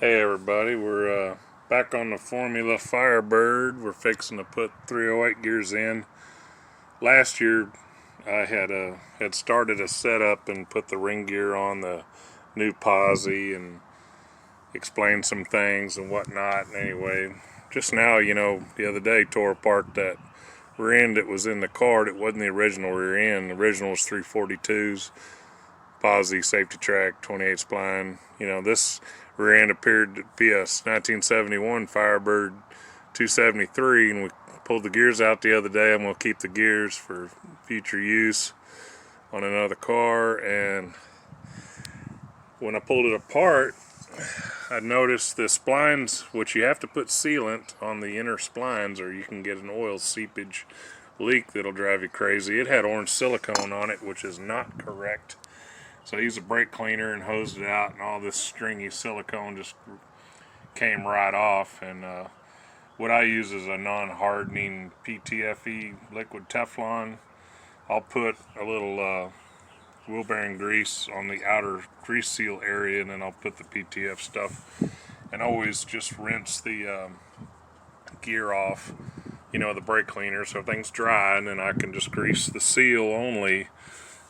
Hey everybody, we're back on the Formula Firebird. We're fixing to put 308 gears in. Last year I had started a setup and put the ring gear on the new posi and explained some things and whatnot. And anyway, just now, the other day tore apart that rear end that was in the card. It wasn't the original rear end. The original was 342s. Posi, safety track, 28 spline. This rear end appeared to be a 1971 Firebird 273, and we pulled the gears out the other day. I'm going to keep the gears for future use on another car. And when I pulled it apart, I noticed the splines, which you have to put sealant on the inner splines or you can get an oil seepage leak that'll drive you crazy. It had orange silicone on it, which is not correct. So I used a brake cleaner and hosed it out, and all this stringy silicone just came right off. And what I use is a non-hardening PTFE liquid Teflon. I'll put a little wheel bearing grease on the outer grease seal area, and then I'll put the PTF stuff. And always just rinse the gear off, the brake cleaner, so everything's dry, and then I can just grease the seal only,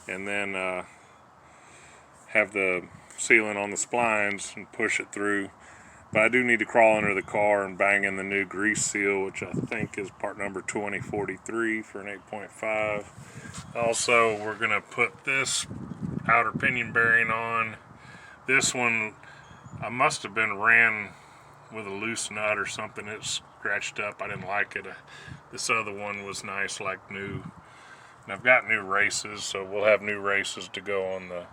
and then have the sealant on the splines and push it through. But I do need to crawl under the car and bang in the new grease seal, which I think is part number 2043 for an 8.5. Also, we're going to put this outer pinion bearing on. This one, I must have been ran with a loose nut or something. It scratched up. I didn't like it. This other one was nice, like new. And I've got new races, so we'll have new races to go on the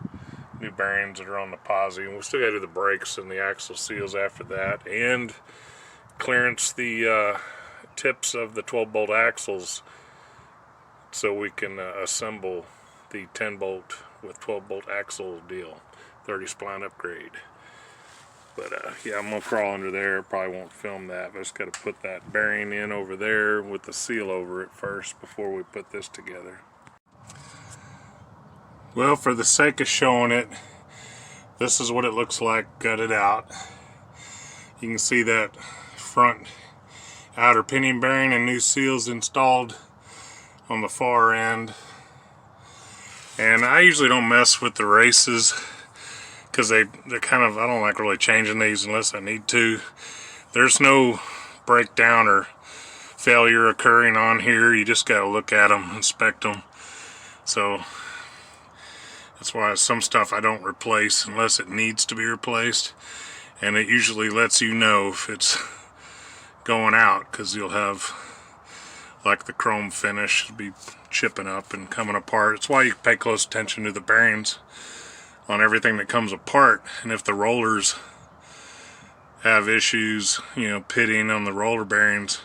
new bearings that are on the posi, and we'll still got to do the brakes and the axle seals after that, and clearance the tips of the 12-bolt axles so we can assemble the 10-bolt with 12-bolt axle deal, 30 spline upgrade. But yeah, I'm gonna crawl under there. Probably won't film that, but I just got to put that bearing in over there with the seal over it first before we put this together. Well, for the sake of showing it, this is what it looks like gutted out. You can see that front outer pinion bearing and new seals installed on the far end. And I usually don't mess with the races because they're kind of, I don't like really changing these unless I need to. There's no breakdown or failure occurring on here. You just got to look at them, inspect them. So that's why some stuff I don't replace unless it needs to be replaced, and it usually lets you know if it's going out, because you'll have like the chrome finish be chipping up and coming apart. It's why you pay close attention to the bearings on everything that comes apart, and if the rollers have issues, pitting on the roller bearings,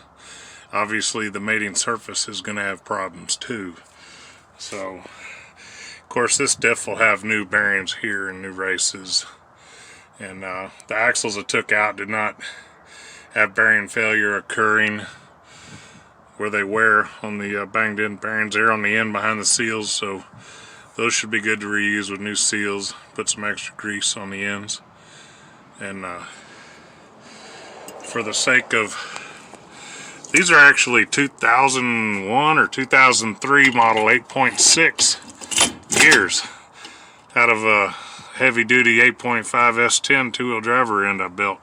obviously the mating surface is going to have problems too. So of course, this diff will have new bearings here and new races, and the axles I took out did not have bearing failure occurring where they wear on the banged in bearings there on the end behind the seals, so those should be good to reuse with new seals. Put some extra grease on the ends, and for the sake of, these are actually 2001 or 2003 model 8.6 gears out of a heavy-duty 8.5 S10 two-wheel driver end I built,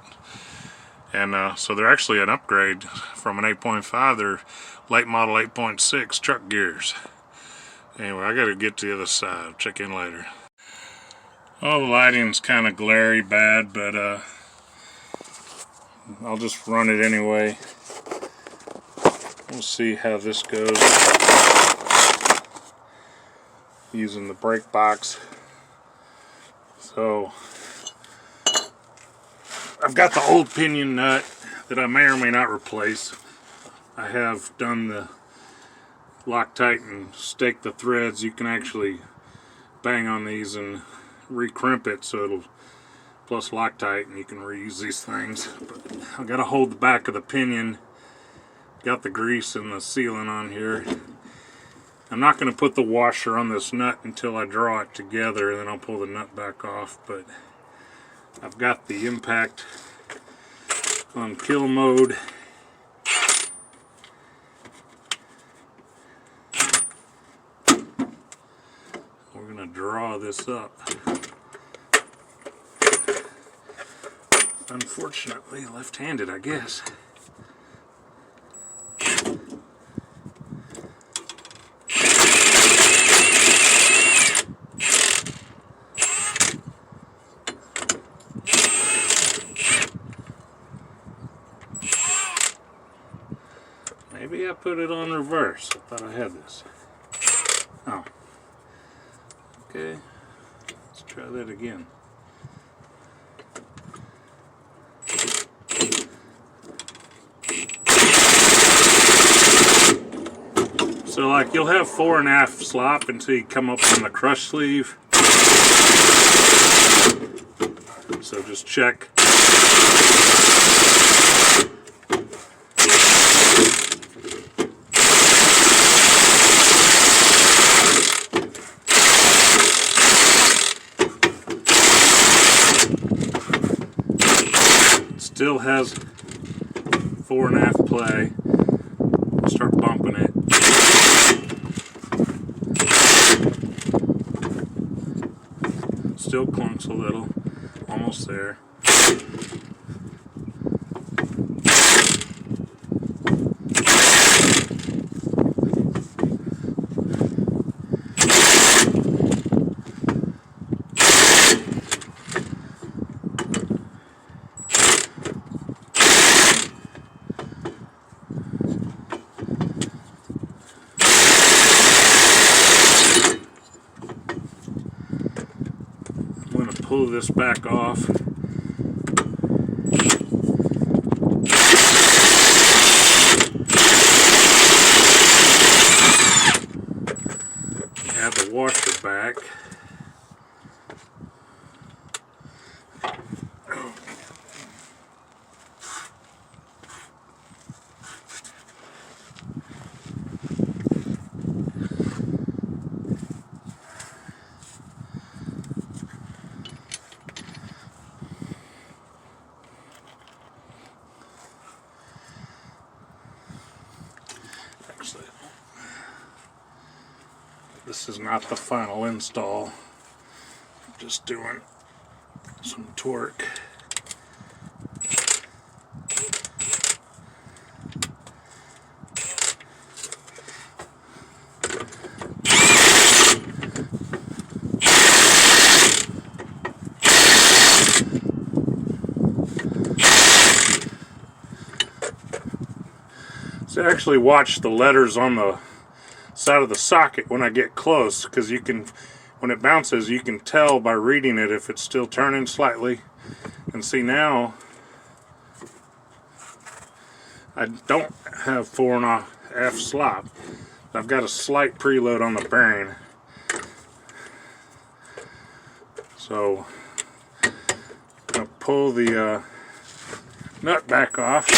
and so they're actually an upgrade from an 8.5. They're late model 8.6 truck gears. Anyway, I gotta get to the other side. Check in later. Oh, the lighting's kind of glary bad, but I'll just run it anyway. We'll see how this goes using the brake box. So I've got the old pinion nut that I may or may not replace. I have done the Loctite and stake the threads. You can actually bang on these and recrimp it so it'll plus Loctite, and you can reuse these things. But I've got to hold the back of the pinion. Got the grease and the sealant on here. I'm not going to put the washer on this nut until I draw it together, and then I'll pull the nut back off. But I've got the impact on kill mode. We're going to draw this up. Unfortunately, left-handed, I guess. Maybe I put it on reverse. I thought I had this. Oh. Okay. Let's try that again. So like you'll have 4 1/2 slop until you come up on the crush sleeve. So just check. Still has 4 1/2 play. Start bumping it. Still clunks a little. Almost there. I'm going to pull this back off. Add the washer back. Actually, this is not the final install. I'm just doing some torque. So actually watch the letters on the side of the socket when I get close, because you can, when it bounces, you can tell by reading it if it's still turning slightly. And see now, I don't have 4 1/2 slop. I've got a slight preload on the bearing. So I'm going to pull the nut back off.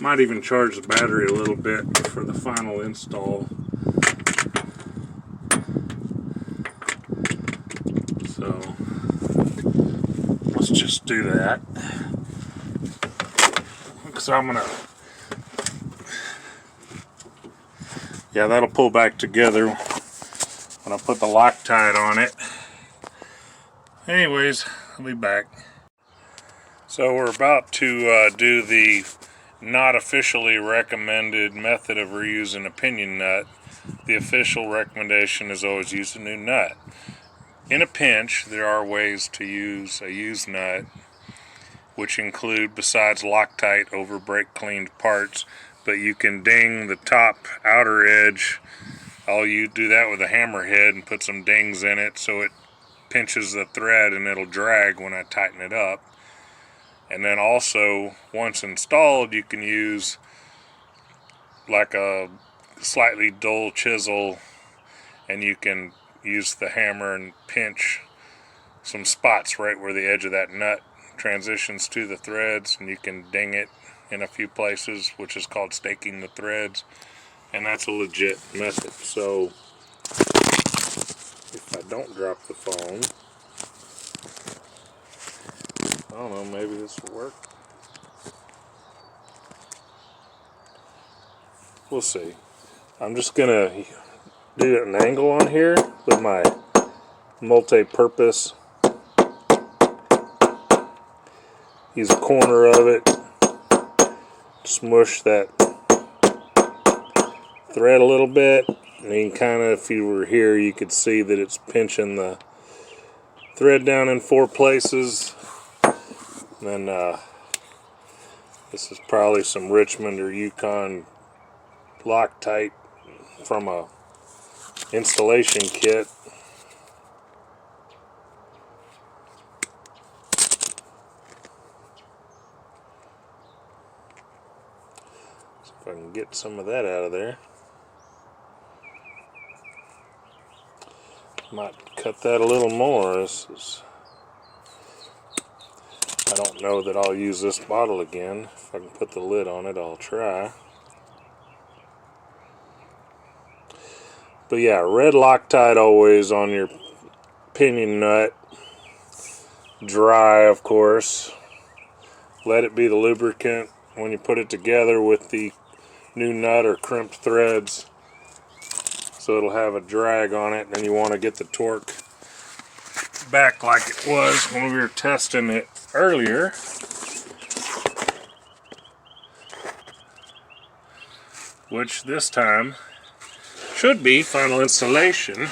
Might even charge the battery a little bit for the final install. So let's just do that. So I'm gonna, yeah, that'll pull back together when I put the Loctite on it. Anyways, I'll be back. So we're about to do the not officially recommended method of reusing a pinion nut. The official recommendation is always use a new nut. In a pinch, there are ways to use a used nut, which include, besides Loctite, over brake cleaned parts, but you can ding the top outer edge. You do that with a hammerhead and put some dings in it so it pinches the thread and it'll drag when I tighten it up. And then also, once installed, you can use like a slightly dull chisel, and you can use the hammer and pinch some spots right where the edge of that nut transitions to the threads, and you can ding it in a few places, which is called staking the threads, and that's a legit method. So if I don't drop the phone, I don't know, maybe this will work. We'll see. I'm just gonna do an angle on here with my multi-purpose. Use a corner of it, smush that thread a little bit, and you can kind of, if you were here, you could see that it's pinching the thread down in 4 places. And then this is probably some Richmond or Yukon Loctite from a installation kit. See if I can get some of that out of there. Might cut that a little more. I don't know that I'll use this bottle again. If I can put the lid on it, I'll try. But yeah, red Loctite always on your pinion nut. Dry, of course. Let it be the lubricant when you put it together with the new nut or crimped threads, so it'll have a drag on it, and you want to get the torque back like it was when we were testing it earlier. Which this time should be final installation.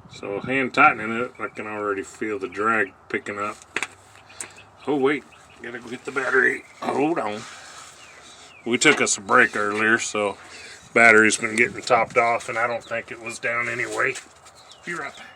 So hand tightening it, I can already feel the drag picking up. Oh wait, gotta go get the battery. Hold on. We took us a break earlier, so battery's been getting topped off, and I don't think it was down anyway. Be right back.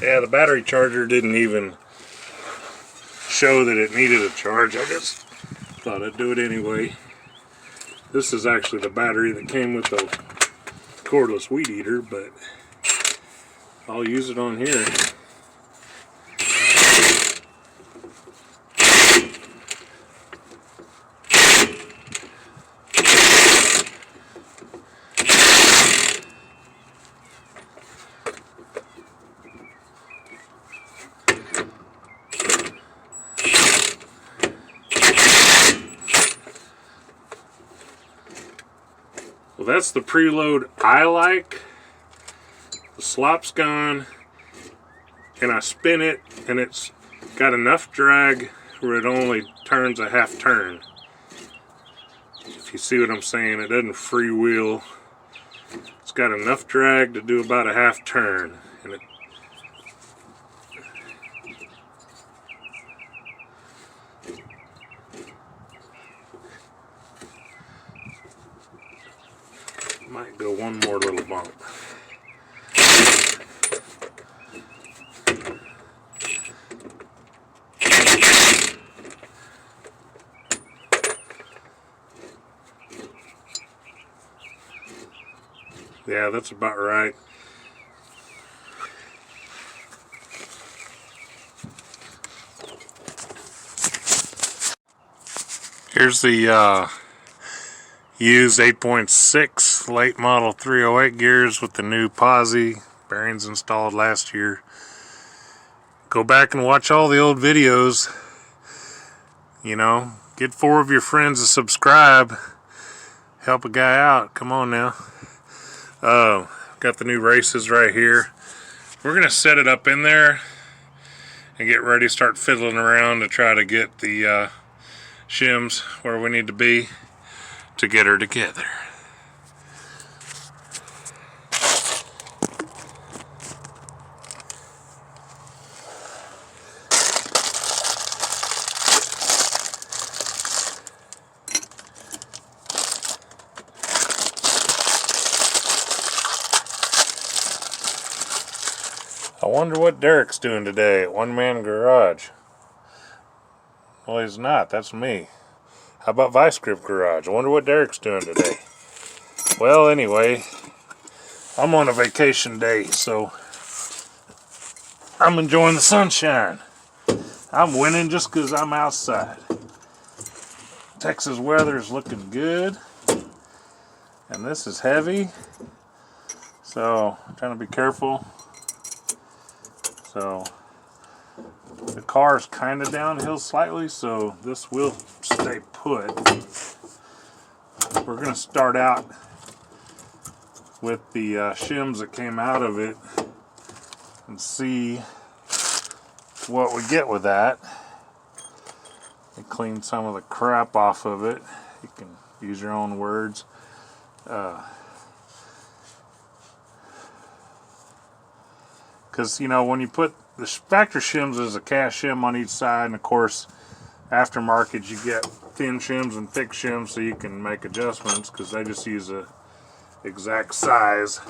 Yeah, the battery charger didn't even show that it needed a charge. I just thought I'd do it anyway. This is actually the battery that came with the cordless weed eater, but I'll use it on here. Well, that's the preload I like. The slop's gone, and I spin it, and it's got enough drag where it only turns a half turn. If you see what I'm saying, it doesn't freewheel. It's got enough drag to do about a half turn, and it might go one more little bump. Yeah, that's about right. Here's the used 8.6 late model 308 gears with the new posi bearings installed last year. Go back and watch all the old videos. You know, get 4 of your friends to subscribe. Help a guy out. Come on now. Got the new races right here. We're gonna set it up in there and get ready to start fiddling around to try to get the shims where we need to be to get her together. wonder what Derek's doing today at One Man Garage. Well, he's not. That's me. How about Vice Grip Garage? I wonder what Derek's doing today. Well, anyway, I'm on a vacation day, so I'm enjoying the sunshine. I'm winning just because I'm outside. Texas weather is looking good. And this is heavy. So, I'm trying to be careful. So, the car is kind of downhill slightly, so this will stay put. We're going to start out with the shims that came out of it and see what we get with that. And clean some of the crap off of it. You can use your own words. Because, you know, when you put the factory shims, is a cast shim on each side, and of course aftermarket you get thin shims and thick shims, so you can make adjustments because they just use a exact size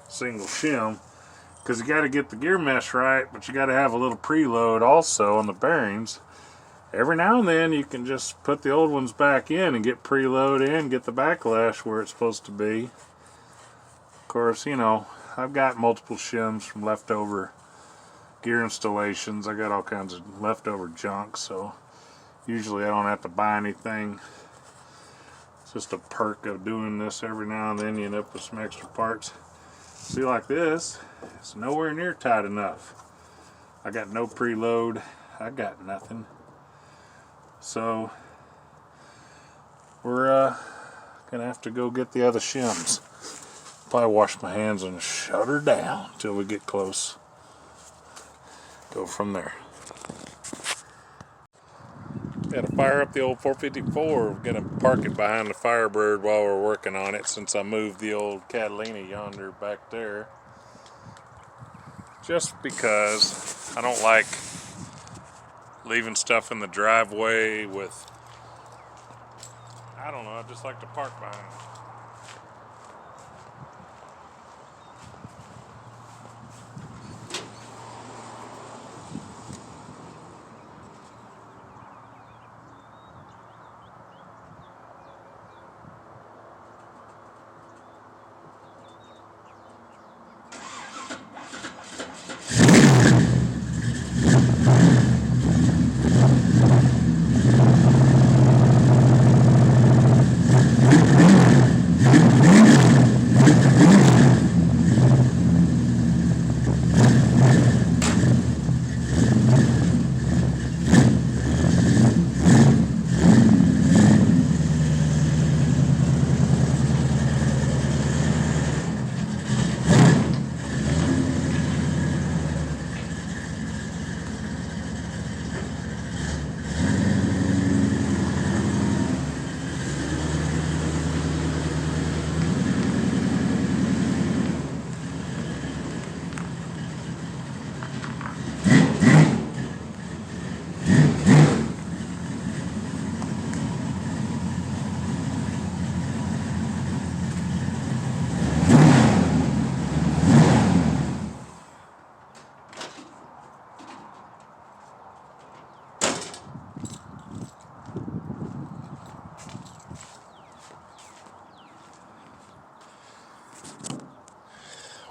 single shim. Because you got to get the gear mesh right, but you got to have a little preload also on the bearings. Every now and then you can just put the old ones back in and get preload in, get the backlash where it's supposed to be. Of course, you know, I've got multiple shims from leftover gear installations. I got all kinds of leftover junk, so usually I don't have to buy anything. It's just a perk of doing this every now and then. You end up with some extra parts. See, like this, it's nowhere near tight enough. I got no preload. I got nothing. So we're gonna have to go get the other shims. Probably wash my hands and shut her down till we get close. Go from there. Gotta fire up the old 454. We're gonna park it behind the Firebird while we're working on it, since I moved the old Catalina yonder back there. Just because I don't like leaving stuff in the driveway with, I don't know, I just like to park behind it.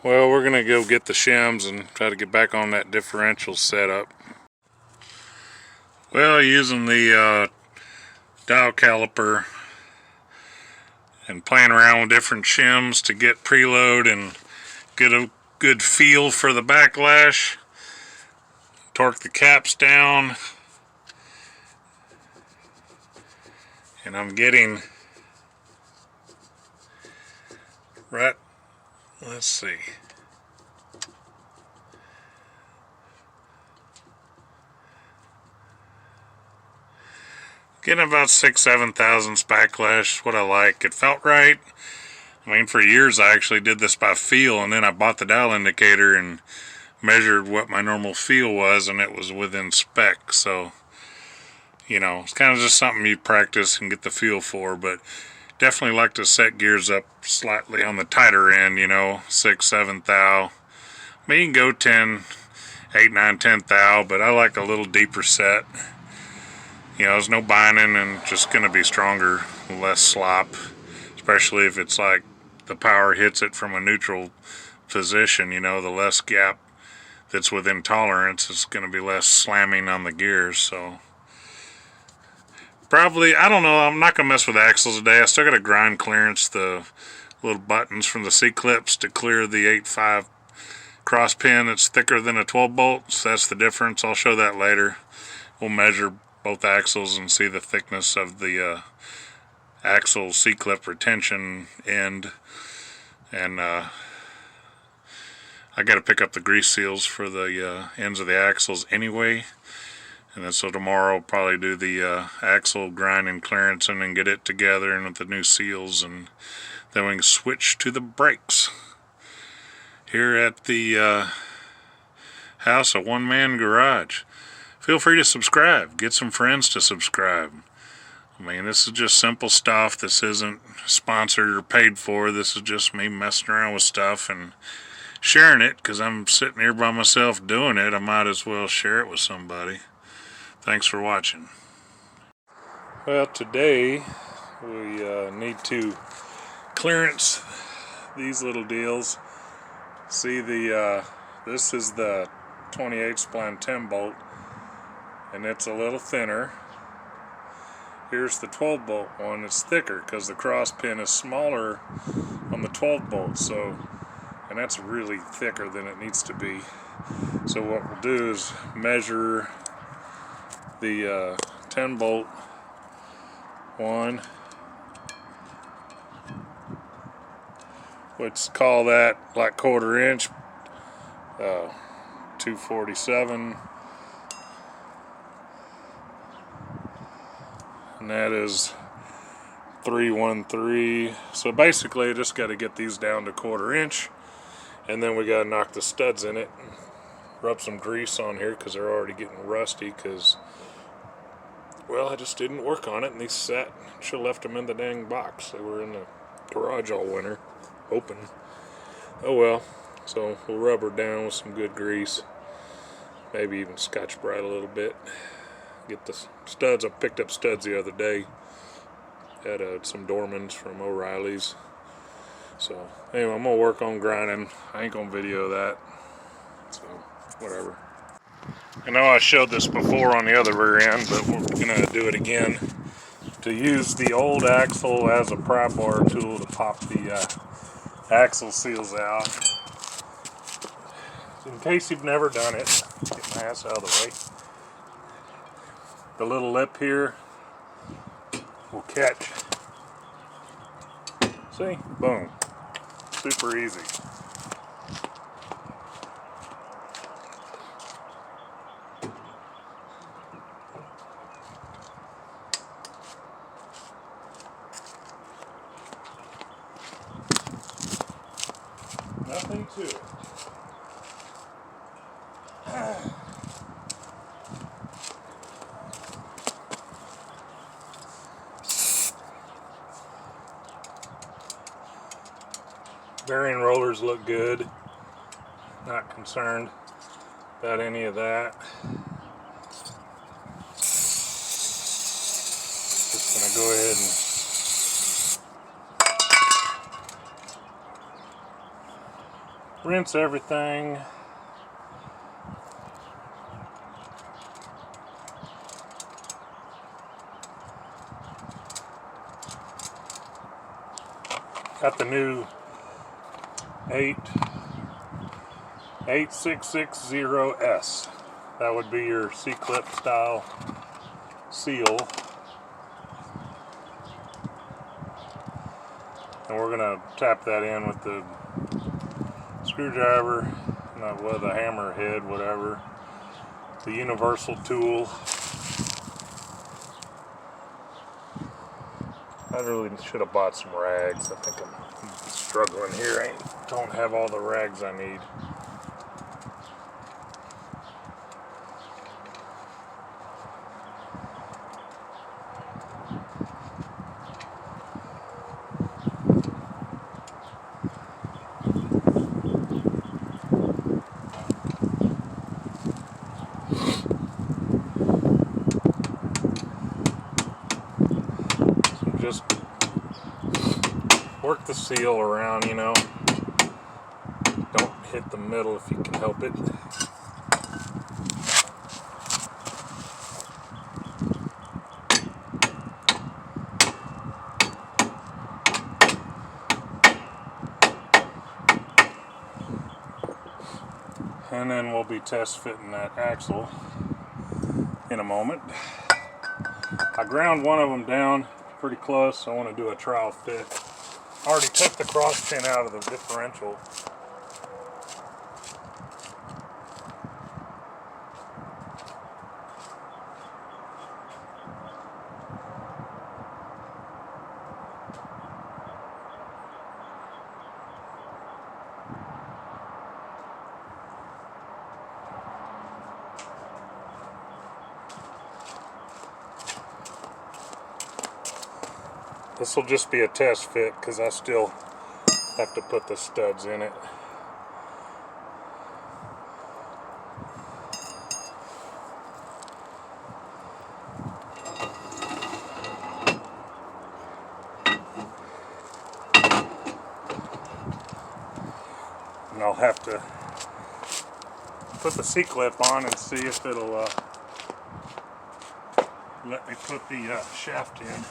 Well, we're gonna go get the shims and try to get back on that differential setup. Well, using the dial caliper and playing around with different shims to get preload and get a good feel for the backlash. Torque the caps down, and I'm getting right, let's see, getting about 6-7 thousandths backlash, what I like. It felt right. I mean, for years I actually did this by feel, and then I bought the dial indicator and measured what my normal feel was, and it was within spec. So, you know, it's kind of just something you practice and get the feel for, but definitely like to set gears up slightly on the tighter end, you know, 6-7 thou. I mean, you can go 10. 8, 9, 10 thou, but I like a little deeper set. You know, there's no binding and just going to be stronger, less slop, especially if it's like the power hits it from a neutral position. You know, the less gap that's within tolerance, it's going to be less slamming on the gears. So probably, I don't know, I'm not going to mess with the axles today. I still got to grind clearance the little buttons from the C-clips to clear the 8.5 cross pin. It's thicker than a 12 bolt, so that's the difference. I'll show that later. We'll measure both axles and see the thickness of the axle C-clip retention end. And I got to pick up the grease seals for the ends of the axles anyway. And then so tomorrow I'll probably do the axle grind and clearance and get it together and with the new seals, and then we can switch to the brakes. Here at the house, a one-man garage. Feel free to subscribe. Get some friends to subscribe. I mean, this is just simple stuff. This isn't sponsored or paid for. This is just me messing around with stuff and sharing it, because I'm sitting here by myself doing it. I might as well share it with somebody. Thanks for watching. Well, today we need to clearance these little deals. See, this is the 28 spline 10 bolt, and it's a little thinner. Here's the 12 bolt one. It's thicker because the cross pin is smaller on the 12 bolt, so, and that's really thicker than it needs to be. So what we'll do is measure the 10 bolt one. Let's call that like 1/4 inch, 247, and that is 313. So basically I just got to get these down to 1/4 inch, and then we got to knock the studs in it, rub some grease on here because they're already getting rusty, because, well, I just didn't work on it and these sat. Should have left them in the dang box. They were in the garage all winter, open. Oh well. So we'll rub her down with some good grease, maybe even Scotch-Brite a little bit. Get the studs. I picked up studs the other day at some Dormans from O'Reilly's. So anyway, I'm gonna work on grinding. I ain't gonna video that, so whatever. I know I showed this before on the other rear end, but we're gonna do it again. To use the old axle as a pry bar tool to pop the axle seals out. In case you've never done it, get my ass out of the way. The little lip here will catch. See? Boom. Super easy. Nothing to it. Bearing rollers look good. Not concerned about any of that. Just gonna go ahead and rinse everything. Got the new 8660S. That would be your C-clip style seal. And we're gonna tap that in with the screwdriver, not with a hammer head, whatever. The universal tool. I really should have bought some rags. I think I'm struggling here. I don't have all the rags I need. just work the seal around, you know. Don't hit the middle if you can help it. And then we'll be test fitting that axle in a moment. I ground one of them down pretty close, so I want to do a trial fit. I already took the cross pin out of the differential. This will just be a test fit because I still have to put the studs in it. And I'll have to put the C-clip on and see if it'll let me put the shaft in.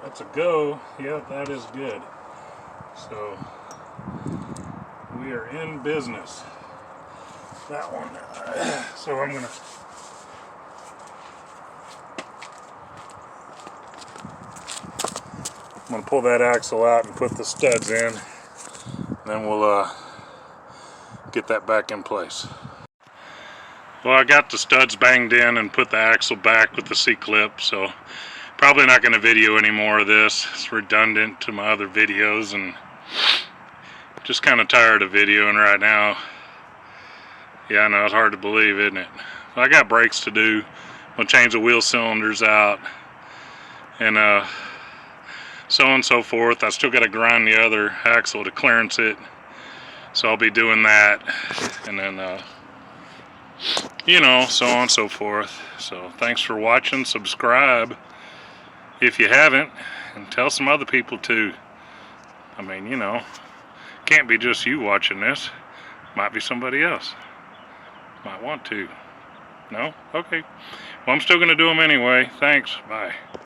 That's a go. Yep, that is good. So we are in business. That one. So I'm gonna pull that axle out and put the studs in. Then we'll get that back in place. Well, I got the studs banged in and put the axle back with the C-clip, so probably not going to video any more of this. It's redundant to my other videos, and just kind of tired of videoing right now. Yeah, I know, it's hard to believe, isn't it? I got brakes to do. I'm going to change the wheel cylinders out, and so on and so forth. I still got to grind the other axle to clearance it, so I'll be doing that, and then you know, so on and so forth. So thanks for watching. Subscribe if you haven't, and tell some other people too. I mean, you know, can't be just you watching this. Might be somebody else. Might want to. No? Okay. Well, I'm still going to do them anyway. Thanks. Bye.